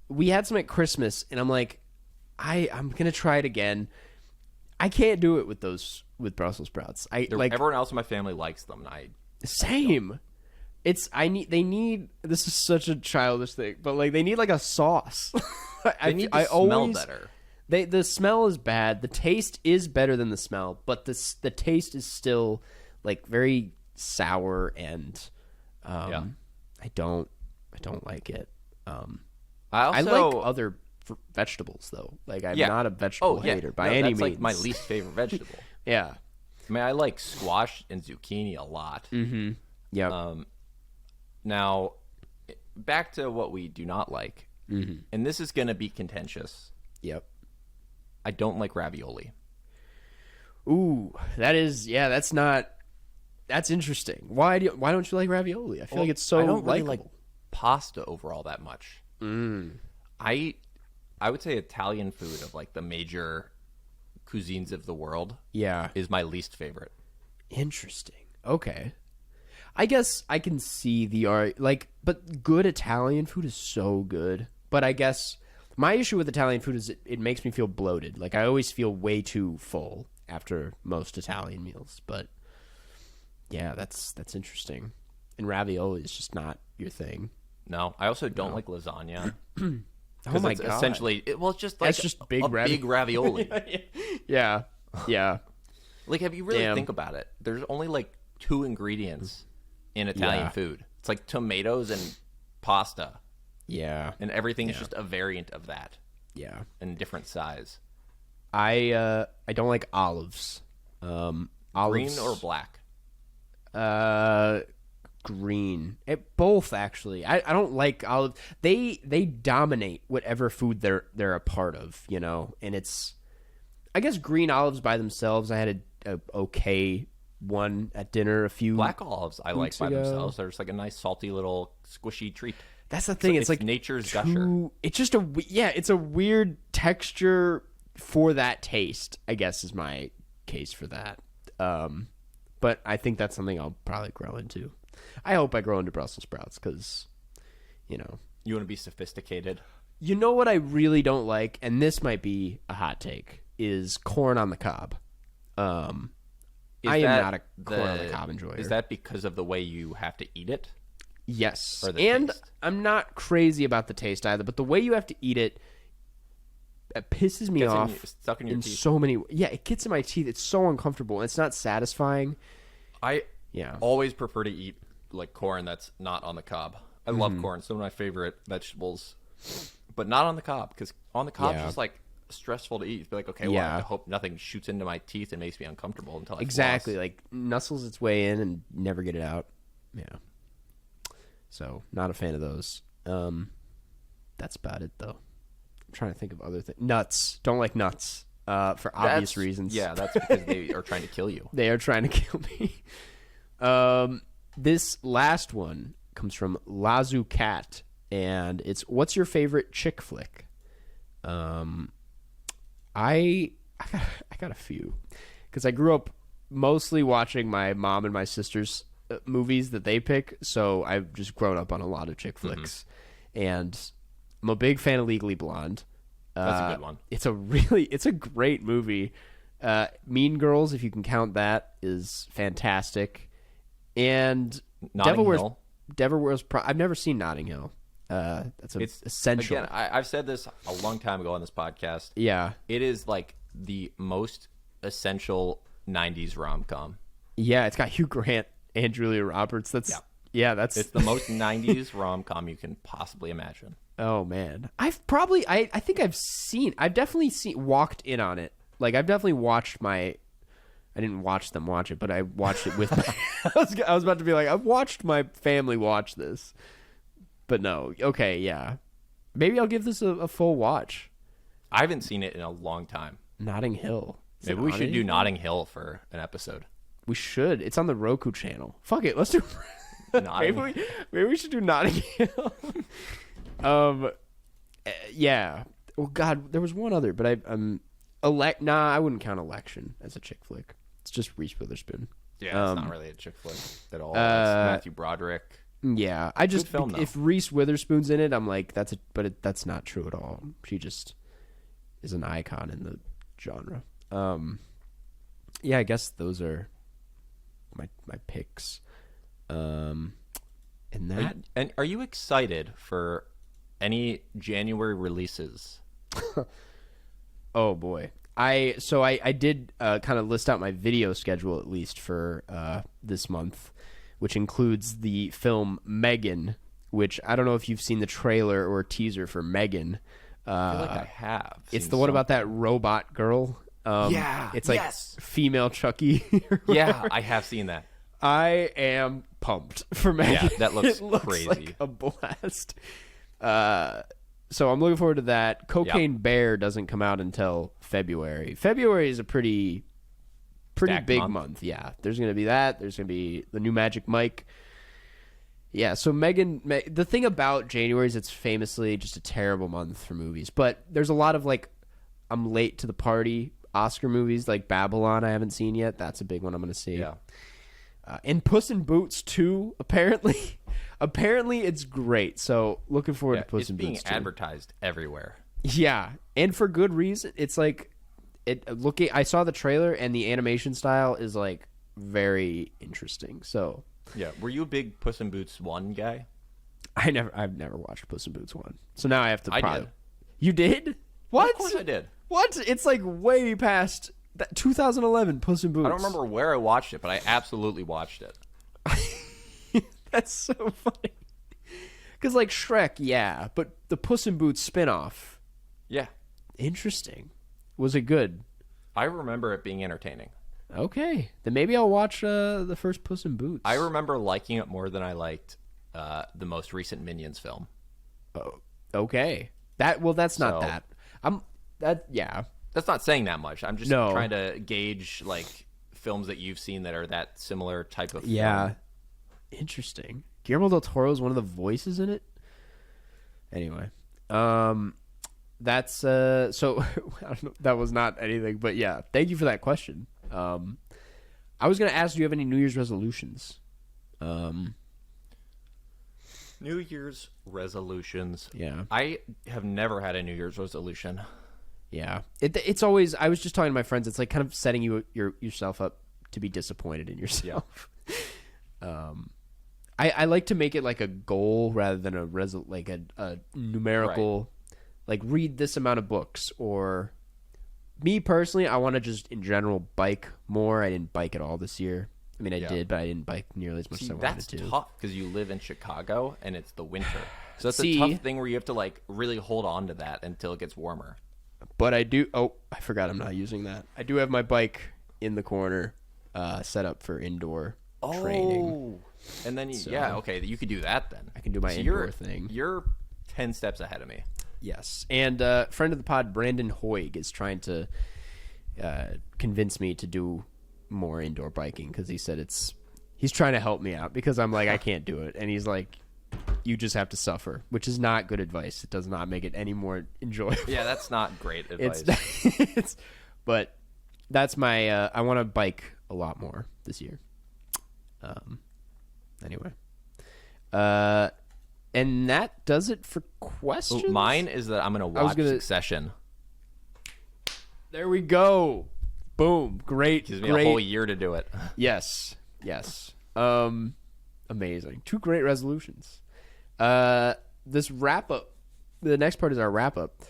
we had some at Christmas, and I'm like, I'm gonna try it again. I can't do it with Brussels sprouts. Everyone else in my family likes them. Same. They need this is such a childish thing, but like they need like a sauce. They need to smell better. The smell is bad. The taste is better than the smell, but the taste is still like very sour, and I don't like it. I like other vegetables though. Like I'm not a vegetable hater by any means. That's like my least favorite vegetable. Yeah. I mean, I like squash and zucchini a lot. Mm-hmm. Yeah. Now, back to what we do not like, and this is going to be contentious. Yep. I don't like ravioli. Ooh, that's interesting. Why don't you like ravioli? I feel like it's so I don't really likable. like pasta overall that much. I would say Italian food of like the major cuisines of the world is my least favorite. Interesting. Okay. I guess I can see but good Italian food is so good. But I guess my issue with Italian food is it makes me feel bloated. Like I always feel way too full after most Italian meals. But yeah, that's interesting. And ravioli is just not your thing. No, I also don't like lasagna. Oh my god! Essentially, it's just like big ravioli. Yeah. Like, if you really think about it, there's only like 2 ingredients in Italian food. It's like tomatoes and pasta. Yeah. And everything's just a variant of that. Yeah. In different size. I don't like olives. Olives. Green or black? Green. Both, actually. I don't like olives. They dominate whatever food they're a part of, you know? And it's, I guess, green olives by themselves. I had a okay one at dinner a few black olives I like by themselves. They're just like a nice salty little squishy treat. That's the thing. It's like nature's gusher. It's just it's a weird texture for that taste, I guess, is my case for that. But I think that's something I'll probably grow into. I hope I grow into Brussels sprouts because, you know. You want to be sophisticated? You know what I really don't like, and this might be a hot take, is corn on the cob. I am not a corn on the cob enjoyer. Is that because of the way you have to eat it? Yes. Or the and taste? I'm not crazy about the taste either, but the way you have to eat it, it pisses me off. Stuck in your teeth. So many. Yeah, it gets in my teeth. It's so uncomfortable. It's not satisfying. I always prefer to eat like corn that's not on the cob. I love corn. It's one of my favorite vegetables, but not on the cob, because on the cob it's just like stressful to eat. It's like, okay, well, I hope nothing shoots into my teeth and makes me uncomfortable until I floss. Like nuzzles its way in and never get it out. Yeah. So not a fan of those. That's about it though. I'm trying to think of other things. Nuts. Don't like nuts. For obvious reasons. Yeah, that's because they are trying to kill you. They are trying to kill me. This last one comes from Lazu Cat, and it's, what's your favorite chick flick? I got a few, because I grew up mostly watching my mom and my sister's movies that they pick, so I've just grown up on a lot of chick flicks, and I'm a big fan of Legally Blonde. That's a good one. It's a great movie. Mean Girls, if you can count that, is fantastic. And Devil Wears Prada. I've never seen Notting Hill. It's essential. Again, I've said this a long time ago on this podcast. Yeah. It is like the most essential 90s rom-com. Yeah, it's got Hugh Grant and Julia Roberts. Yeah, it's the most 90s rom-com you can possibly imagine. Oh man, I think I've definitely walked in on it. Like I've definitely watched I didn't watch them watch it, but I watched it with I was about to be like, I've watched my family watch this. But no, okay, yeah. Maybe I'll give this a full watch. I haven't seen it in a long time. Notting Hill. Maybe we should do Notting Hill for an episode. We should. It's on the Roku channel. Fuck it, let's do maybe we should do Notting Hill. Yeah. Oh God, there was one other, but I wouldn't count Election as a chick flick. It's just Reese Witherspoon. Yeah, it's not really a chick flick at all. It's Matthew Broderick. Yeah, I just film, if Reese Witherspoon's in it, I'm like that's not true at all. She just is an icon in the genre. Yeah, I guess those are my picks. And are you excited for any January releases? Oh boy. I did kind of list out my video schedule at least for this month, which includes the film Megan, which I don't know if you've seen the trailer or teaser for Megan. I feel like I have. It's the one about that robot girl. Yeah. It's like female Chucky. Yeah, I have seen that. I am pumped for Megan. Yeah, that looks crazy. Like a blast. So I'm looking forward to that. Cocaine Bear doesn't come out until February. February is a pretty big month. Yeah, there's going to be that. There's going to be the new Magic Mike. Yeah, so Megan, the thing about January is it's famously just a terrible month for movies. But there's a lot of like, I'm late to the party Oscar movies like Babylon I haven't seen yet. That's a big one I'm going to see. Yeah. And Puss in Boots 2, apparently. Apparently it's great. So looking forward to Puss in Boots 2. It's being advertised everywhere. Yeah, and for good reason. It's like I saw the trailer and the animation style is like very interesting. So yeah, were you a big Puss in Boots 1 guy? I've never watched Puss in Boots 1. So now I have to I did. You did? What? Of course I did. What? It's like way past that 2011 Puss in Boots. I don't remember where I watched it, but I absolutely watched it. That's so funny. Because like Shrek, yeah, but the Puss in Boots spinoff. Yeah. Interesting. Was it good? I remember it being entertaining. Okay. Then maybe I'll watch the first Puss in Boots. I remember liking it more than I liked the most recent Minions film. Oh, okay. That's not that. That's not saying that much. I'm just trying to gauge like films that you've seen that are that similar type of film. Interesting. Guillermo del Toro is one of the voices in it. Anyway, that's so I don't know, that was not anything, but yeah, thank you for that question. I was gonna ask, do you have any New Year's resolutions? New Year's resolutions. Yeah, I have never had a New Year's resolution. Yeah, it's always. I was just talking to my friends. It's like kind of setting yourself up to be disappointed in yourself. Yeah. I like to make it like a goal rather than a numerical, right. Like read this amount of books. Or me personally, I want to just in general bike more. I didn't bike at all this year. I mean, I did, but I didn't bike nearly as much as I wanted to. That's tough because you live in Chicago and it's the winter. So it's a tough thing where you have to like really hold on to that until it gets warmer. But I do. Oh, I forgot I'm not using that. I do have my bike in the corner, set up for indoor training. And then okay, you could do that then. I can do my indoor thing. You're 10 steps ahead of me. Yes, and friend of the pod, Brandon Hoig, is trying to convince me to do more indoor biking because he said he's trying to help me out because I'm like I can't do it, and he's like, you just have to suffer, which is not good advice. It does not make it any more enjoyable. Yeah, that's not great advice. But that's my I want to bike a lot more this year. Anyway, and that does it for questions. Mine is that I'm going to watch Succession. There we go. Boom. Great. Gives me a whole year to do it. Yes. Amazing. 2 great resolutions. This wrap up. The next part is our wrap up.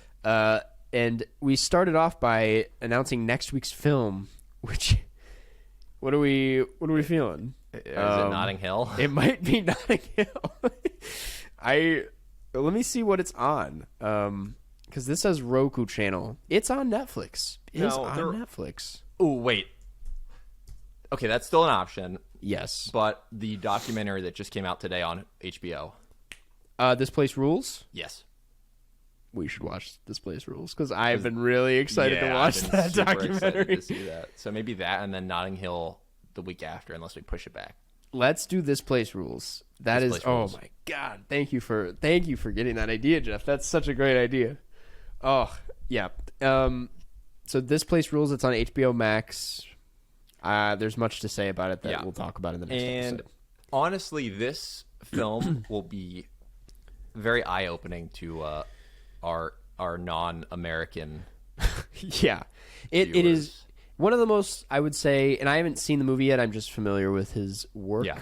And we started off by announcing next week's film, which what are we feeling? Is it Notting Hill? It might be Notting Hill. Let me see what it's on. Because this says Roku channel. It's on Netflix. It's on Netflix. Oh, wait. Okay, that's still an option. Yes. But the documentary that just came out today on HBO. This Place Rules? Yes. We should watch This Place Rules because I've been really excited to watch that documentary. To see that. So maybe that and then Notting Hill the week after, unless we push it back. Let's do This Place Rules. Oh my God. Thank you for getting that idea, Jeff. That's such a great idea. Oh, yeah. So This Place Rules, it's on HBO Max. There's much to say about it that we'll talk about in the next episode. And honestly, this film will be very eye-opening to our non-American yeah. It is one of the most, I would say, and I haven't seen the movie yet, I'm just familiar with his work. Yeah.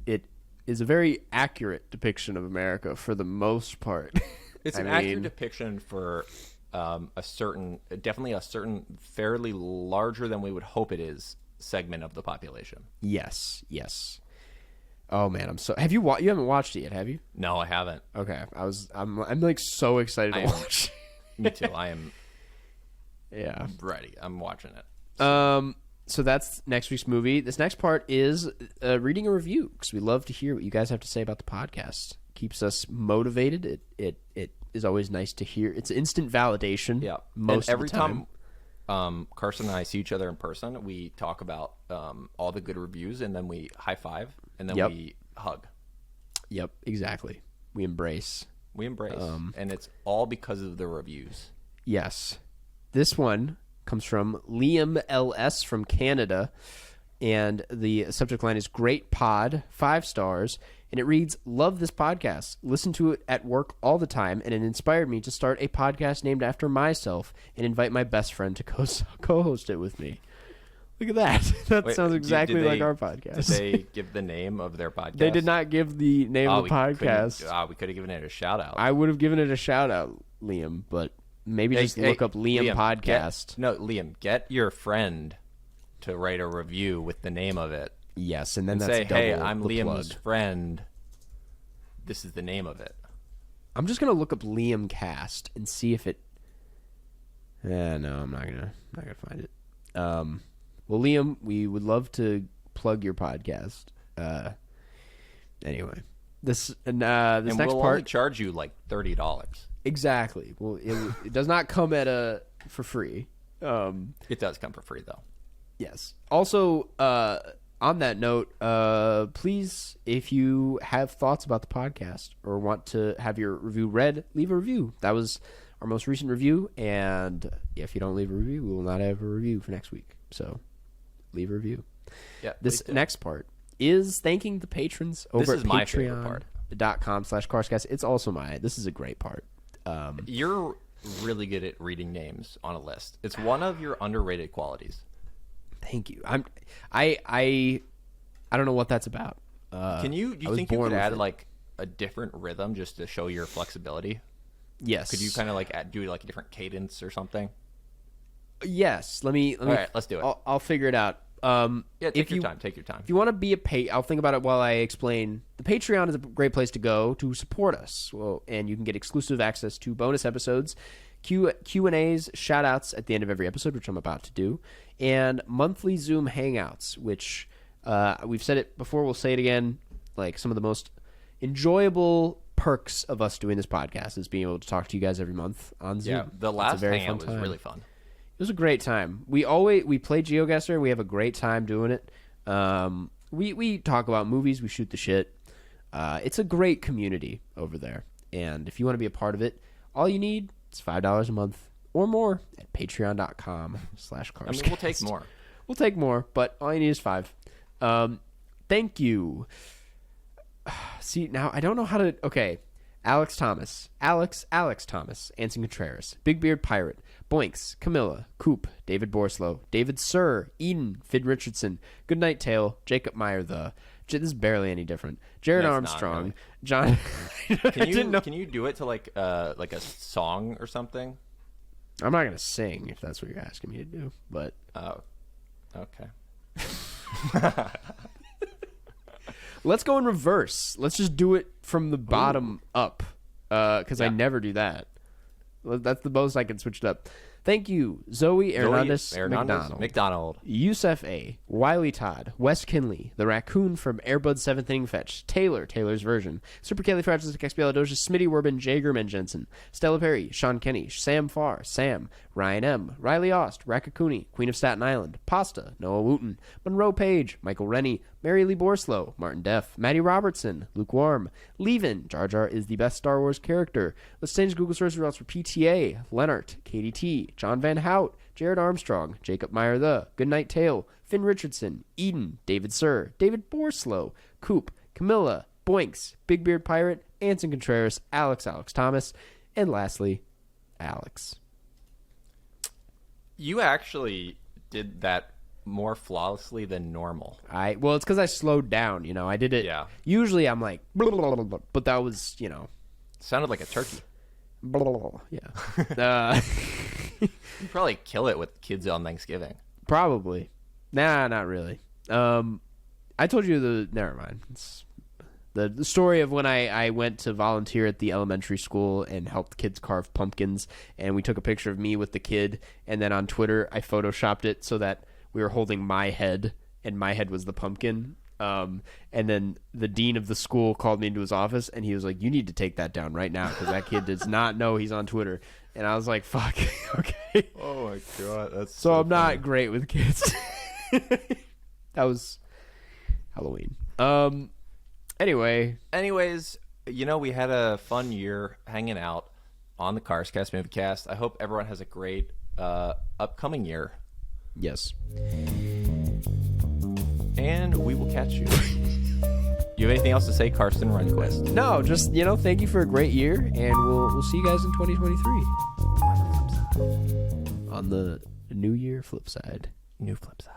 It is a very accurate depiction of America for the most part. It's an accurate depiction for definitely a certain fairly larger than we would hope it is segment of the population. Yes. Oh man, have you haven't watched it yet, have you? No, I haven't. Okay. I'm like so excited to watch. Me too. I am Yeah. ready. I'm watching it. So that's next week's movie. This next part is reading a review because we love to hear what you guys have to say about the podcast. Keeps us motivated. It is always nice to hear. It's instant validation. Yeah. Most and every of the time. Carson and I see each other in person, we talk about all the good reviews, and then we high five, and then we hug. Yep, exactly. We embrace. And it's all because of the reviews. Yes. This one comes from Liam LS from Canada, and the subject line is Great Pod, 5 stars, and it reads, Love this podcast. Listen to it at work all the time, and it inspired me to start a podcast named after myself and invite my best friend to co-host it with me. Look at that. That sounds exactly like our podcast. Did they give the name of their podcast? They did not give the name of the podcast. We could have given it a shout-out. I would have given it a shout-out, Liam, but maybe just look up Liam Podcast. Liam, get your friend to write a review with the name of it. Yes, and then that's say, double hey, I'm Liam's plug. friend. This is the name of it. I'm just gonna look up Liam Cast and see if it. No, I'm not gonna find it. Well, Liam, we would love to plug your podcast. Anyway, this next we'll part only charge you like $30. Exactly. Well, it does not come for free. It does come for free though. Yes. Also, on that note, please, if you have thoughts about the podcast or want to have your review read, leave a review. That was our most recent review, and if you don't leave a review, we will not have a review for next week. So, leave a review. Yeah. This next part is thanking the patrons over at patreon.com/Carscast. It's also this is a great part. You're really good at reading names on a list. It's one of your underrated qualities. Thank you. I don't know what that's about. Do you think you could add like a different rhythm just to show your flexibility? Yes. Could you kind of like do like a different cadence or something? Yes. All right, let's do it. I'll figure it out. Take your time. If you want to be I'll think about it while I explain. The Patreon is a great place to go to support us. Well, and you can get exclusive access to bonus episodes, Q&As, shout-outs at the end of every episode, which I'm about to do, and monthly Zoom hangouts, which we've said it before, we'll say it again, like some of the most enjoyable perks of us doing this podcast is being able to talk to you guys every month on Zoom. Yeah, the last hangout was really fun. It was a great time. We play GeoGuessr, and we have a great time doing it. We talk about movies, we shoot the shit. It's a great community over there, and if you want to be a part of it, all you need is $5 a month or more at patreon.com/Carscast. I mean, we'll take more. We'll take more, but all you need is $5. Thank you. See, now I don't know how to... Okay. Alex Thomas, Anson Contreras, Big Beard Pirate, Boinks, Camilla, Coop, David Borslow, David Sir, Eden, Fid Richardson, Goodnight Tale, Jacob Meyer, this is barely any different, Jared Armstrong, really. John. Can you do it to like a song or something? I'm not gonna sing if that's what you're asking me to do, but oh, okay. Let's go in reverse. Let's just do it from the bottom up, because I never do that. That's the most I can switch it up. Thank you, Zoe Hernandez McDonald, Yusef A, Wiley Todd, Wes Kinley, the raccoon from Airbud's 7th Inning Fetch, Taylor's version, Supercalifragilisticexpialidocious, Smitty Werbin, Jagerman Jensen, Stella Perry, Sean Kenny, Sam Farr, Sam, Ryan M, Riley Ost, Rakakuni, Queen of Staten Island, Pasta, Noah Wooten, Monroe Page, Michael Rennie, Mary Lee Borslow, Martin Deff, Maddie Robertson, Lukewarm, Levin, Jar Jar is the best Star Wars character. Let's change Google search results for PTA, Leonard, KDT, John Van Hout, Jared Armstrong, Jacob Meyer Goodnight Tale, Finn Richardson, Eden, David Sir, David Borslow, Coop, Camilla, Boinks, Big Beard Pirate, Anson Contreras, Alex Thomas, and lastly, Alex. You actually did that more flawlessly than normal. Well, it's because I slowed down. I did it. Yeah. Usually I'm like, blah, blah, blah, blah, but that was, sounded like a turkey. Blah, blah, blah, yeah. You'd probably kill it with kids on Thanksgiving. Probably. Nah, not really. I told you never mind. It's the story of when I went to volunteer at the elementary school and helped kids carve pumpkins, and we took a picture of me with the kid, and then on Twitter I photoshopped it so that we were holding my head, and my head was the pumpkin. And then the dean of the school called me into his office, and he was like, "You need to take that down right now because that kid does not know he's on Twitter." And I was like, "Fuck, okay." Oh my god, that's so I'm funny. Not great with kids. That was Halloween. Anyways, we had a fun year hanging out on the Carscast Moviecast. I hope everyone has a great upcoming year. Yes. And we will catch you. You have anything else to say, Karsten Rundquist? No, just, thank you for a great year, and we'll see you guys in 2023. On the New Year flip side. New flip side.